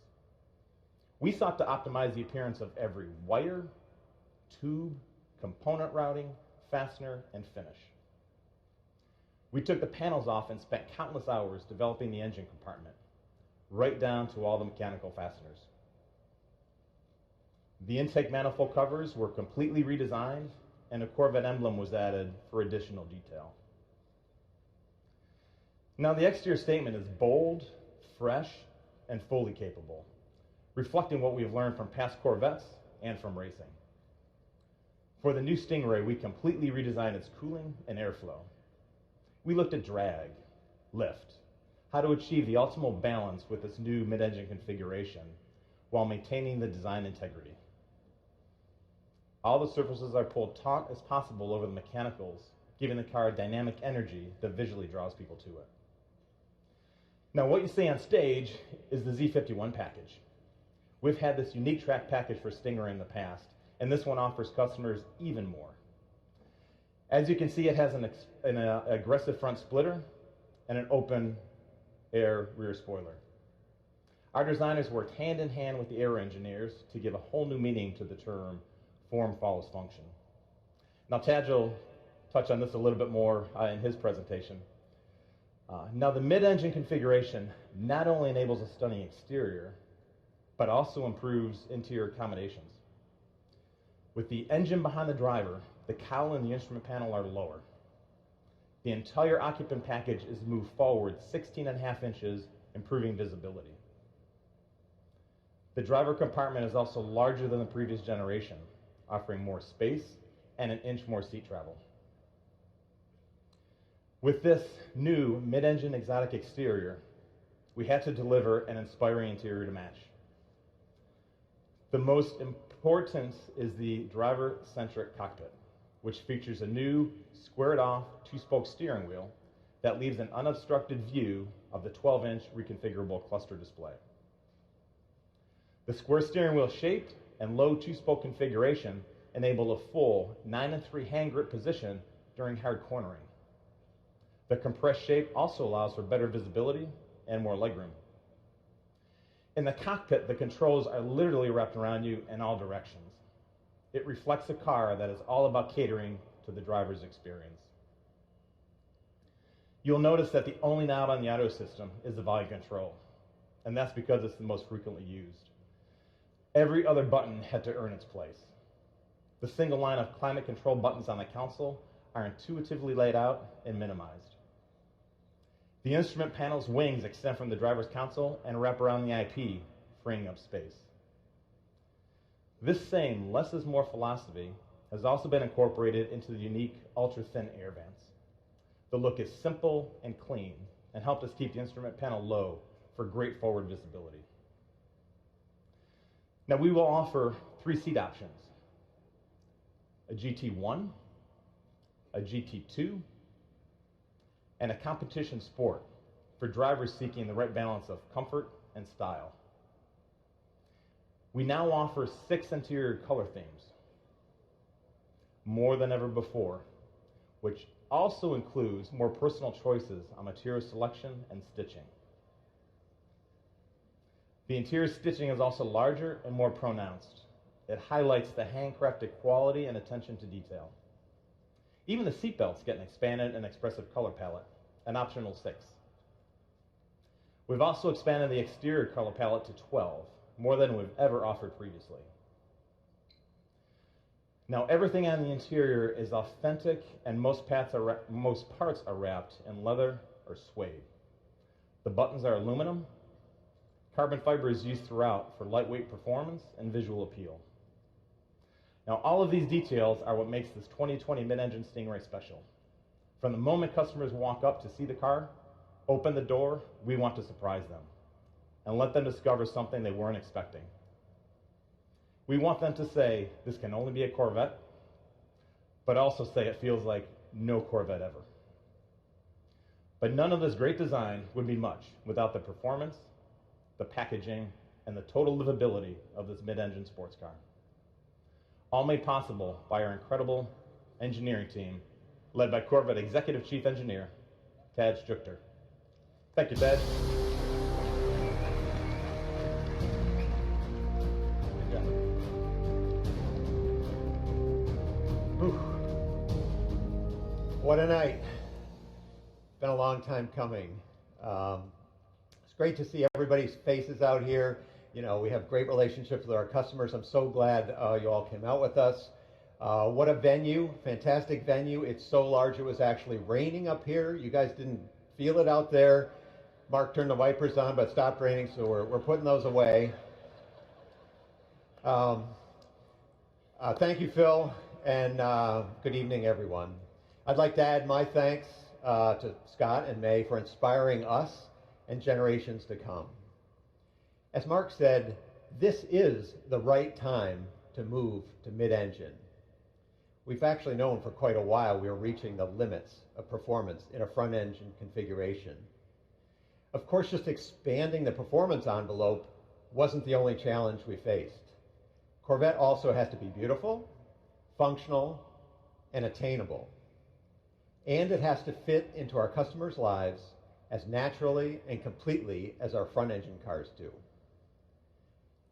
We sought to optimize the appearance of every wire, tube, component routing, fastener, and finish. We took the panels off and spent countless hours developing the engine compartment, right down to all the mechanical fasteners. The intake manifold covers were completely redesigned, and a Corvette emblem was added for additional detail. Now, the exterior statement is bold, fresh, and fully capable, reflecting what we've learned from past Corvettes and from racing. For the new Stingray, we completely redesigned its cooling and airflow. We looked at drag, lift, how to achieve the optimal balance with this new mid-engine configuration while maintaining the design integrity. All the surfaces are pulled taut as possible over the mechanicals, giving the car a dynamic energy that visually draws people to it. Now, what you see on stage is the Z51 package. We've had this unique track package for Stingray in the past, and this one offers customers even more. As you can see, it has an aggressive front splitter and an open air rear spoiler. Our designers worked hand in hand with the aero engineers to give a whole new meaning to the term form follows function. Now, Taj will touch on this a little bit more in his presentation. Now, the mid-engine configuration not only enables a stunning exterior, but also improves interior accommodations. With the engine behind the driver, the cowl and the instrument panel are lower. The entire occupant package is moved forward 16.5 inches, improving visibility. The driver compartment is also larger than the previous generation, offering more space and an inch more seat travel. With this new mid-engine exotic exterior, we had to deliver an inspiring interior to match. The most important is the driver-centric cockpit, which features a new squared-off two-spoke steering wheel that leaves an unobstructed view of the 12-inch reconfigurable cluster display. The square steering wheel shape and low two-spoke configuration enable a full 9-3 hand grip position during hard cornering. The compressed shape also allows for better visibility and more legroom. In the cockpit, the controls are literally wrapped around you in all directions. It reflects a car that is all about catering to the driver's experience. You'll notice that the only knob on the auto system is the volume control, and that's because it's the most frequently used. Every other button had to earn its place. The single line of climate control buttons on the console are intuitively laid out and minimized. The instrument panel's wings extend from the driver's console and wrap around the IP, freeing up space. This same less is more philosophy has also been incorporated into the unique ultra-thin air vents. The look is simple and clean and helped us keep the instrument panel low for great forward visibility. Now we will offer 3 seat options: a GT1, a GT2, and a competition sport for drivers seeking the right balance of comfort and style. We now offer 6 interior color themes, more than ever before, which also includes more personal choices on material selection and stitching. The interior stitching is also larger and more pronounced. It highlights the handcrafted quality and attention to detail. Even the seatbelts get an expanded and expressive color palette, an optional 6. We've also expanded the exterior color palette to 12, more than we've ever offered previously. Now everything on the interior is authentic, and most parts are wrapped in leather or suede. The buttons are aluminum. Carbon fiber is used throughout for lightweight performance and visual appeal. Now all of these details are what makes this 2020 mid-engine Stingray special. From the moment customers walk up to see the car, open the door, we want to surprise them and let them discover something they weren't expecting. We want them to say, this can only be a Corvette, but also say it feels like no Corvette ever. But none of this great design would be much without the performance, the packaging, and the total livability of this mid-engine sports car. All made possible by our incredible engineering team, led by Corvette Executive Chief Engineer, Tad Struchter. Thank you, Tad. What a night. It's been a long time coming. It's great to see everybody's faces out here. You know, we have great relationships with our customers. I'm so glad you all came out with us. What a venue, fantastic venue. It's so large it was actually raining up here. You guys didn't feel it out there. Mark turned the wipers on, but it stopped raining, so we're putting those away. Thank you, Phil, and good evening, everyone. I'd like to add my thanks to Scott and May for inspiring us and generations to come. As Mark said, this is the right time to move to mid-engine. We've actually known for quite a while we are reaching the limits of performance in a front-engine configuration. Of course, just expanding the performance envelope wasn't the only challenge we faced. Corvette also has to be beautiful, functional, and attainable. And it has to fit into our customers' lives as naturally and completely as our front-engine cars do.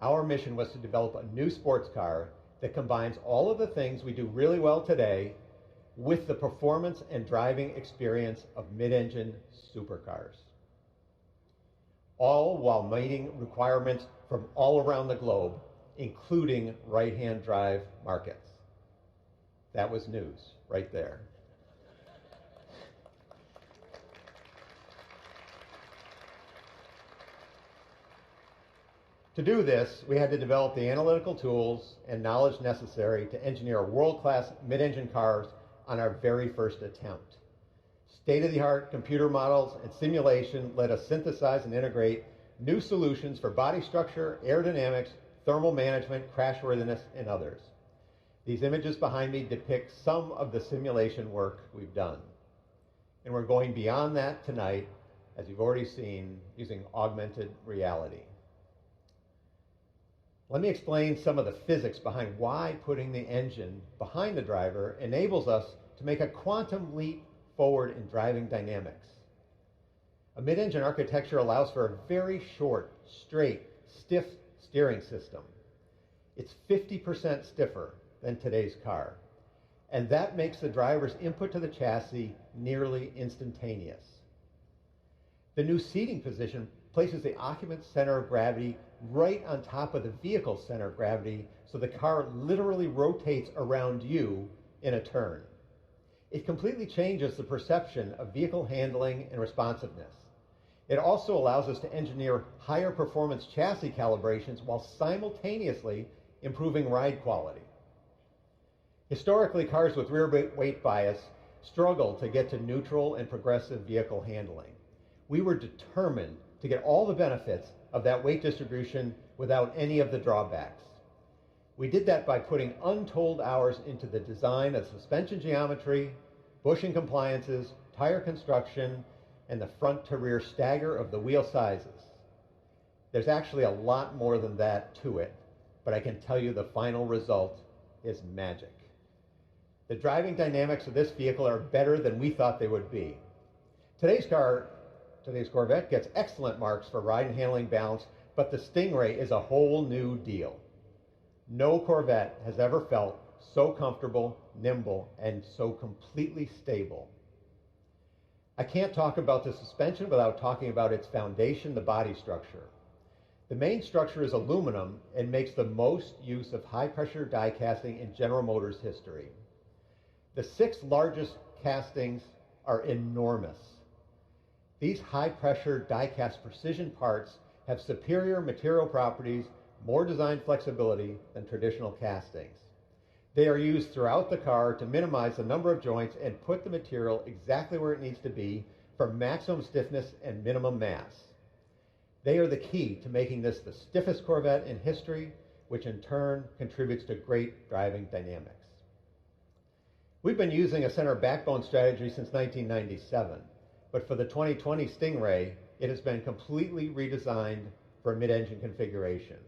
Our mission was to develop a new sports car that combines all of the things we do really well today with the performance and driving experience of mid-engine supercars, all while meeting requirements from all around the globe, including right-hand drive markets. That was news right there. To do this, we had to develop the analytical tools and knowledge necessary to engineer world-class mid-engine cars on our very first attempt. State-of-the-art computer models and simulation let us synthesize and integrate new solutions for body structure, aerodynamics, thermal management, crashworthiness, and others. These images behind me depict some of the simulation work we've done. And we're going beyond that tonight, as you've already seen, using augmented reality. Let me explain some of the physics behind why putting the engine behind the driver enables us to make a quantum leap forward in driving dynamics. A mid-engine architecture allows for a very short, straight, stiff steering system. It's 50% stiffer than today's car, and that makes the driver's input to the chassis nearly instantaneous. The new seating position places the occupant's center of gravity right on top of the vehicle's center of gravity, so the car literally rotates around you in a turn. It completely changes the perception of vehicle handling and responsiveness. It also allows us to engineer higher performance chassis calibrations while simultaneously improving ride quality. Historically, cars with rear weight bias struggle to get to neutral and progressive vehicle handling. We were determined to get all the benefits of that weight distribution without any of the drawbacks. We did that by putting untold hours into the design of suspension geometry, bushing compliances, tire construction, and the front to rear stagger of the wheel sizes. There's actually a lot more than that to it, but I can tell you the final result is magic. The driving dynamics of this vehicle are better than we thought they would be. Today's Corvette gets excellent marks for ride and handling balance, but the Stingray is a whole new deal. No Corvette has ever felt so comfortable, nimble, and so completely stable. I can't talk about the suspension without talking about its foundation, the body structure. The main structure is aluminum and makes the most use of high-pressure die casting in General Motors history. The 6 largest castings are enormous. These high-pressure die-cast precision parts have superior material properties, more design flexibility than traditional castings. They are used throughout the car to minimize the number of joints and put the material exactly where it needs to be for maximum stiffness and minimum mass. They are the key to making this the stiffest Corvette in history, which in turn contributes to great driving dynamics. We've been using a center backbone strategy since 1997, but for the 2020 Stingray, it has been completely redesigned for a mid-engine configuration.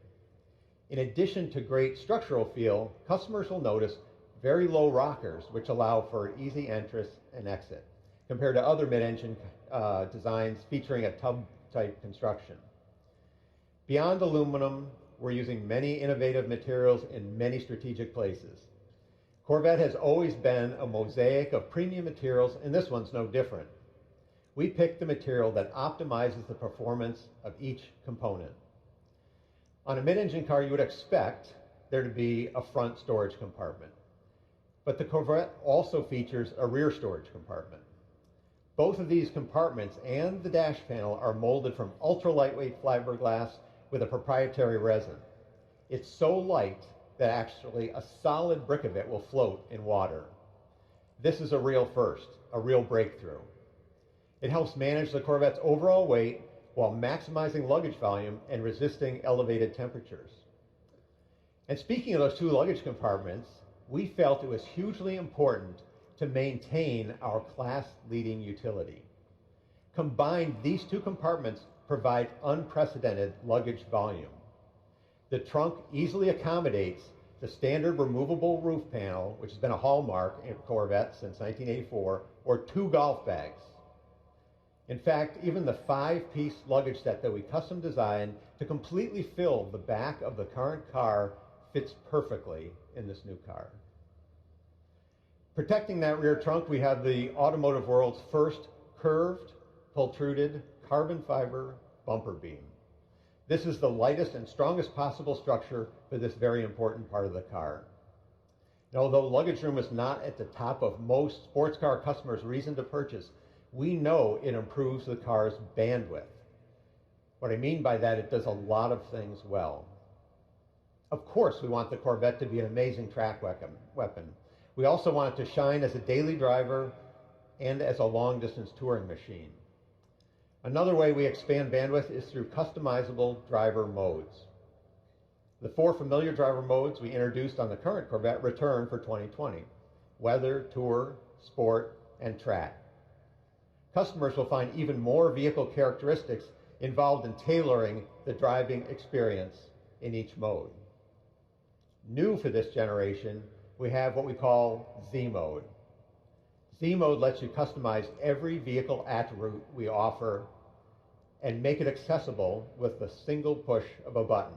In addition to great structural feel, customers will notice very low rockers, which allow for easy entrance and exit, compared to other mid-engine designs featuring a tub-type construction. Beyond aluminum, we're using many innovative materials in many strategic places. Corvette has always been a mosaic of premium materials, and this one's no different. We picked the material that optimizes the performance of each component. On a mid-engine car, you would expect there to be a front storage compartment, but the Corvette also features a rear storage compartment. Both of these compartments and the dash panel are molded from ultra-lightweight fiberglass with a proprietary resin. It's so light that actually a solid brick of it will float in water. This is a real first, a real breakthrough. It helps manage the Corvette's overall weight while maximizing luggage volume and resisting elevated temperatures. And speaking of those 2 luggage compartments, we felt it was hugely important to maintain our class-leading utility. Combined, these 2 compartments provide unprecedented luggage volume. The trunk easily accommodates the standard removable roof panel, which has been a hallmark in Corvette since 1984, or 2 golf bags. In fact, even the 5-piece luggage set that we custom designed to completely fill the back of the current car fits perfectly in this new car. Protecting that rear trunk, we have the automotive world's first curved, pultruded, carbon fiber bumper beam. This is the lightest and strongest possible structure for this very important part of the car. And although luggage room is not at the top of most sports car customers' reason to purchase, we know it improves the car's bandwidth. What I mean by that, it does a lot of things well. Of course, we want the Corvette to be an amazing track weapon. We also want it to shine as a daily driver and as a long-distance touring machine. Another way we expand bandwidth is through customizable driver modes. The 4 familiar driver modes we introduced on the current Corvette return for 2020: weather, tour, sport, and track. Customers will find even more vehicle characteristics involved in tailoring the driving experience in each mode. New for this generation, we have what we call Z Mode. Z Mode lets you customize every vehicle attribute we offer and make it accessible with the single push of a button.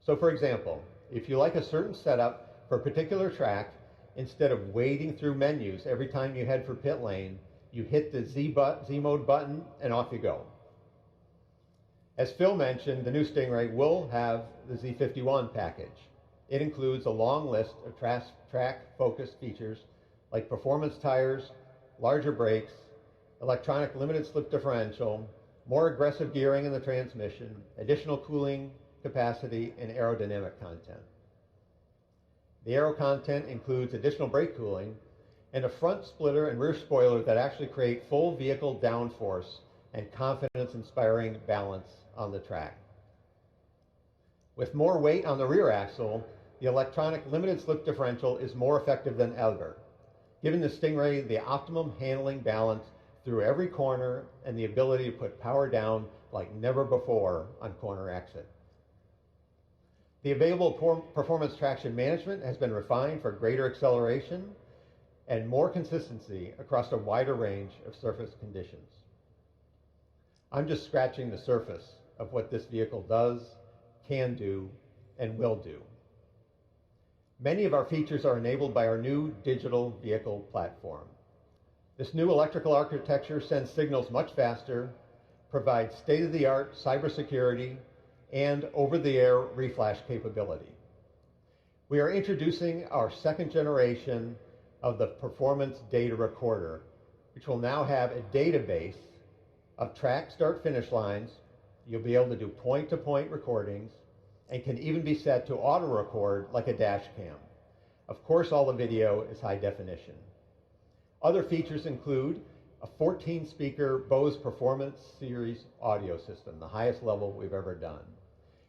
So for example, if you like a certain setup for a particular track, instead of wading through menus every time you head for pit lane, you hit the Z Mode button and off you go. As Phil mentioned, the new Stingray will have the Z51 package. It includes a long list of track-focused features like performance tires, larger brakes, electronic limited slip differential, more aggressive gearing in the transmission, additional cooling capacity, and aerodynamic content. The aero content includes additional brake cooling and a front splitter and rear spoiler that actually create full vehicle downforce and confidence-inspiring balance on the track. With more weight on the rear axle, the electronic limited slip differential is more effective than ever, giving the Stingray the optimum handling balance through every corner and the ability to put power down like never before on corner exit. The available performance traction management has been refined for greater acceleration and more consistency across a wider range of surface conditions. I'm just scratching the surface of what this vehicle does, can do, and will do. Many of our features are enabled by our new digital vehicle platform. This new electrical architecture sends signals much faster, provides state-of-the-art cybersecurity, and over-the-air reflash capability. We are introducing our second generation of the Performance Data Recorder, which will now have a database of track start-finish lines. You'll be able to do point-to-point recordings and can even be set to auto-record like a dash cam. Of course, all the video is high definition. Other features include a 14-speaker Bose Performance Series audio system, the highest level we've ever done,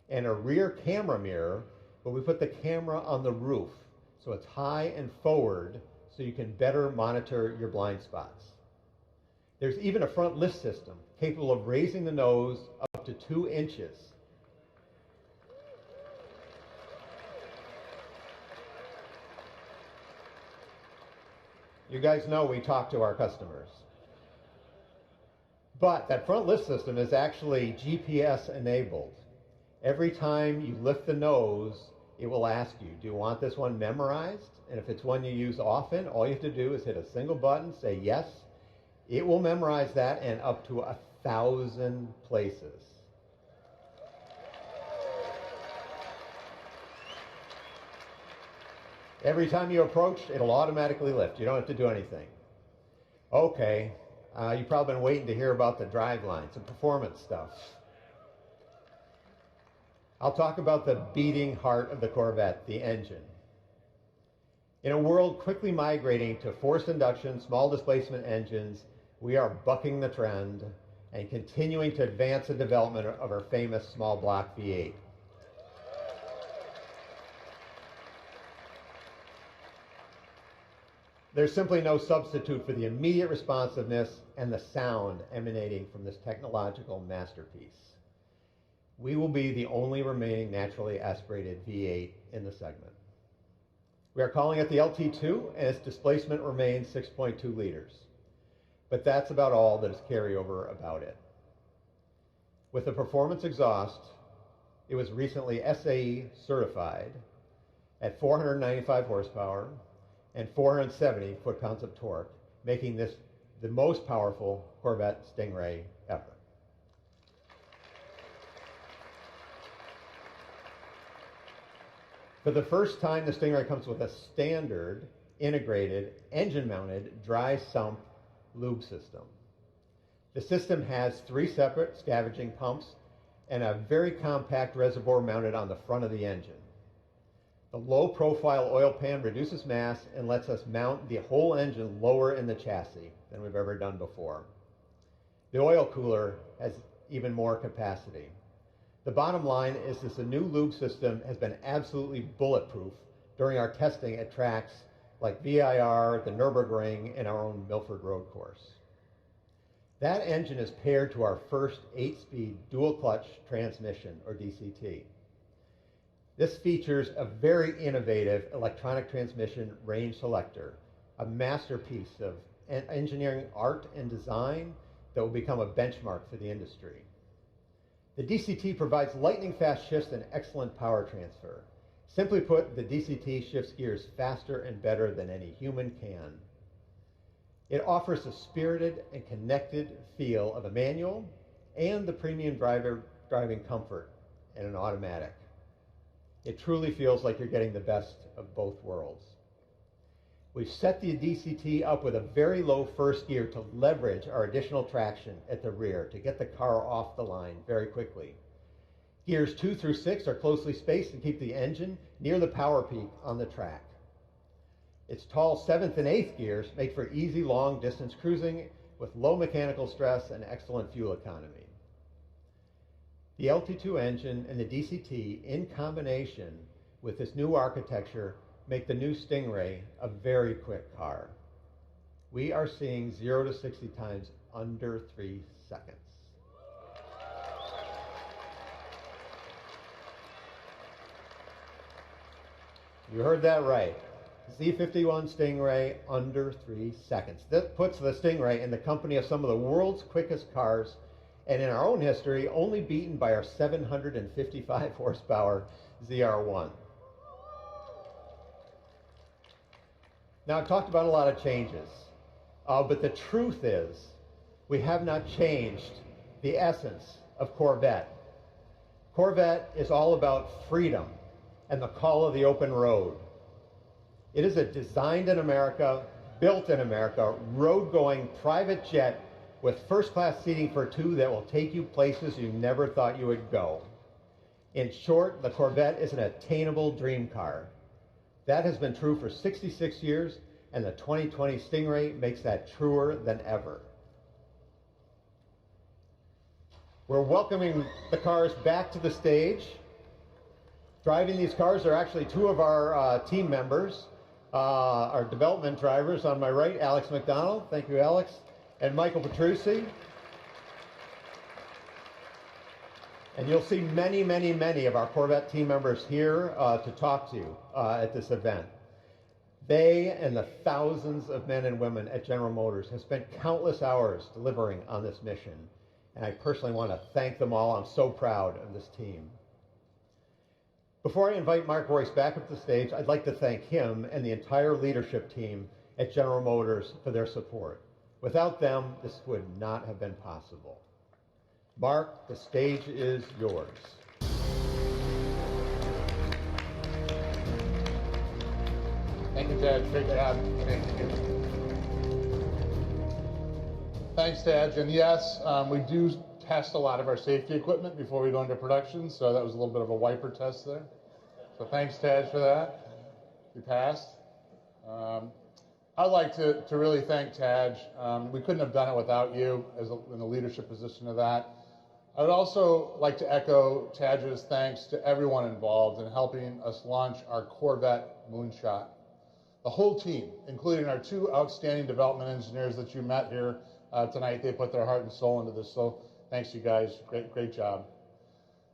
and a rear camera mirror, but we put the camera on the roof, so it's high and forward, so you can better monitor your blind spots. There's even a front lift system capable of raising the nose up to 2 inches. You guys know we talk to our customers. But that front lift system is actually GPS enabled. Every time you lift the nose, it will ask you, do you want this one memorized? And if it's one you use often, all you have to do is hit a single button, say yes. It will memorize that and up to 1,000 places. Every time you approach, it'll automatically lift. You don't have to do anything. Okay, you've probably been waiting to hear about the driveline, some performance stuff. I'll talk about the beating heart of the Corvette, the engine. In a world quickly migrating to forced induction, small displacement engines, we are bucking the trend and continuing to advance the development of our famous small block V8. There's simply no substitute for the immediate responsiveness and the sound emanating from this technological masterpiece. We will be the only remaining naturally aspirated V8 in the segment. We are calling it the LT2, and its displacement remains 6.2 liters. But that's about all that is carryover about it. With the performance exhaust, it was recently SAE certified at 495 horsepower and 470 foot-pounds of torque, making this the most powerful Corvette Stingray ever. For the first time, the Stingray comes with a standard, integrated, engine-mounted, dry sump lube system. The system has 3 separate scavenging pumps and a very compact reservoir mounted on the front of the engine. The low-profile oil pan reduces mass and lets us mount the whole engine lower in the chassis than we've ever done before. The oil cooler has even more capacity. The bottom line is this new lube system has been absolutely bulletproof during our testing at tracks like VIR, the Nürburgring, and our own Milford Road course. That engine is paired to our first 8-speed dual-clutch transmission, or DCT. This features a very innovative electronic transmission range selector, a masterpiece of engineering art and design that will become a benchmark for the industry. The DCT provides lightning-fast shifts and excellent power transfer. Simply put, the DCT shifts gears faster and better than any human can. It offers a spirited and connected feel of a manual and the premium driver driving comfort in an automatic. It truly feels like you're getting the best of both worlds. We've set the DCT up with a very low first gear to leverage our additional traction at the rear to get the car off the line very quickly. Gears 2 through 6 are closely spaced and keep the engine near the power peak on the track. Its tall 7th and 8th gears make for easy long distance cruising with low mechanical stress and excellent fuel economy. The LT2 engine and the DCT in combination with this new architecture make the new Stingray a very quick car. We are seeing 0 to 60 times under 3 seconds. You heard that right. Z51 Stingray under 3 seconds. That puts the Stingray in the company of some of the world's quickest cars, and in our own history, only beaten by our 755 horsepower ZR1. Now, I've talked about a lot of changes, but the truth is, we have not changed the essence of Corvette. Corvette is all about freedom and the call of the open road. It is a designed in America, built in America, road-going private jet with first-class seating for two that will take you places you never thought you would go. In short, the Corvette is an attainable dream car. That has been true for 66 years, and the 2020 Stingray makes that truer than ever. We're welcoming the cars back to the stage. Driving these cars are actually two of our team members, our development drivers. On my right, Alex McDonald. Thank you, Alex. And Michael Petrucci. And you'll see many, many, many of our Corvette team members here to talk to you at this event. They and the thousands of men and women at General Motors have spent countless hours delivering on this mission. And I personally want to thank them all. I'm so proud of this team. Before I invite Mark Royce back up to the stage, I'd like to thank him and the entire leadership team at General Motors for their support. Without them, this would not have been possible. Mark, the stage is yours. Thank you, Ted. Great job. Thank you. Thanks, Ted. And yes, we do test a lot of our safety equipment before we go into production, so that was a little bit of a wiper test there. So thanks, Ted, for that. You passed. I'd like to really thank Taj. We couldn't have done it without you in the leadership position of that. I would also like to echo Taj's thanks to everyone involved in helping us launch our Corvette moonshot. The whole team, including our two outstanding development engineers that you met here tonight, they put their heart and soul into this. So thanks, you guys. Great job.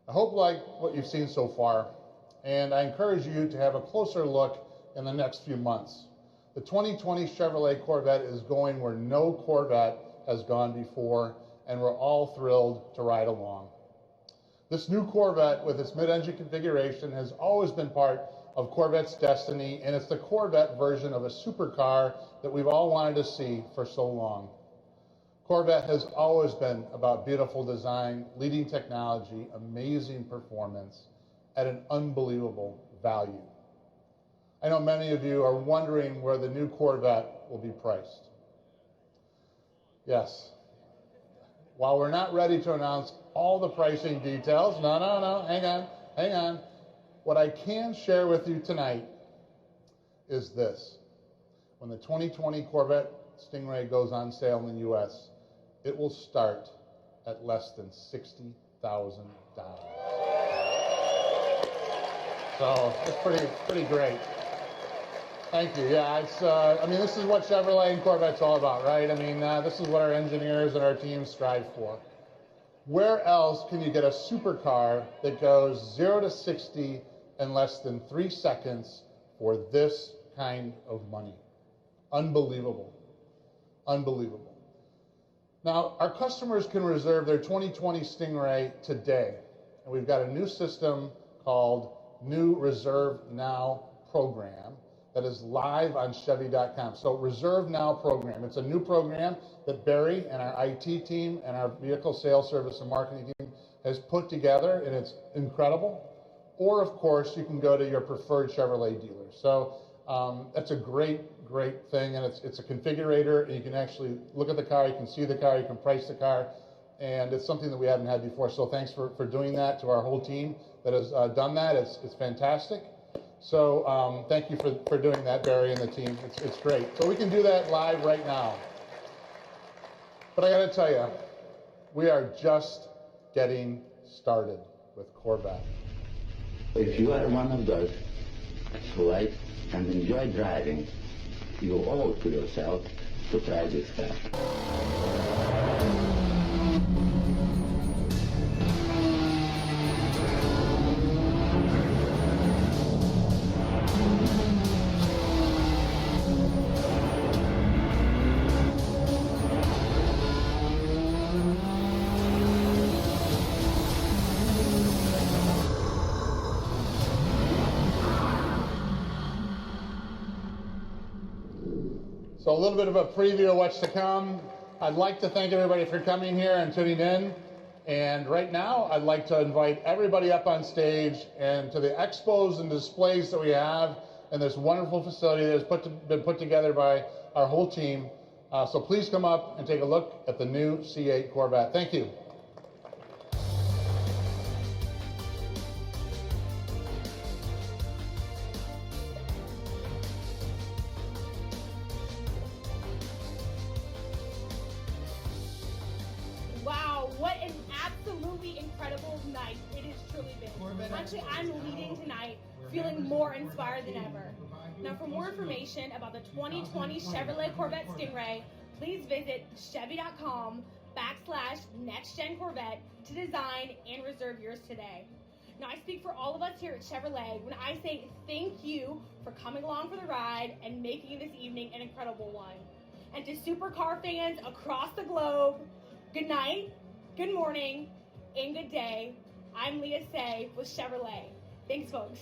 I hope you like what you've seen so far, and I encourage you to have a closer look in the next few months. The 2020 Chevrolet Corvette is going where no Corvette has gone before, and we're all thrilled to ride along. This new Corvette with its mid-engine configuration has always been part of Corvette's destiny, and it's the Corvette version of a supercar that we've all wanted to see for so long. Corvette has always been about beautiful design, leading technology, amazing performance, at an unbelievable value. I know many of you are wondering where the new Corvette will be priced. Yes. While we're not ready to announce all the pricing details, no, hang on. What I can share with you tonight is this. When the 2020 Corvette Stingray goes on sale in the U.S., it will start at less than $60,000. So it's pretty great. Thank you. Yeah, it's. I mean, this is what Chevrolet and Corvette's all about, right? I mean, this is what our engineers and our teams strive for. Where else can you get a supercar that goes 0 to 60 in less than 3 seconds for this kind of money? Unbelievable. Unbelievable. Now, our customers can reserve their 2020 Stingray today, and we've got a new system called New Reserve Now program that is live on Chevy.com. So Reserve Now program. It's a new program that Barry and our IT team and our vehicle sales service and marketing team has put together, and it's incredible. Or, of course, you can go to your preferred Chevrolet dealer. So that's a great thing, and it's a configurator, and you can actually look at the car, you can see the car, you can price the car, and it's something that we haven't had before. So thanks for doing that, to our whole team that has done that. It's fantastic. So thank you for doing that, Barry and the team. It's great. So we can do that live right now. But I got to tell you, we are just getting started with Corvette. If you are one of those who like and enjoy driving, you owe it to yourself to try this car. So a little bit of a preview of what's to come. I'd like to thank everybody for coming here and tuning in. And right now, I'd like to invite everybody up on stage and to the expos and displays that we have in this wonderful facility that has been put together by our whole team. So please come up and take a look at the new C8 Corvette. Thank you. Wow, what an absolutely incredible night it has truly been. Actually, I'm leaving tonight feeling more inspired than ever. Now, for more information about the 2020 Chevrolet Corvette Stingray, please visit chevy.com/NextGen Corvette to design and reserve yours today. Now, I speak for all of us here at Chevrolet when I say thank you for coming along for the ride and making this evening an incredible one. And to supercar fans across the globe, good night, good morning, and good day. I'm Leah Say with Chevrolet. Thanks, folks.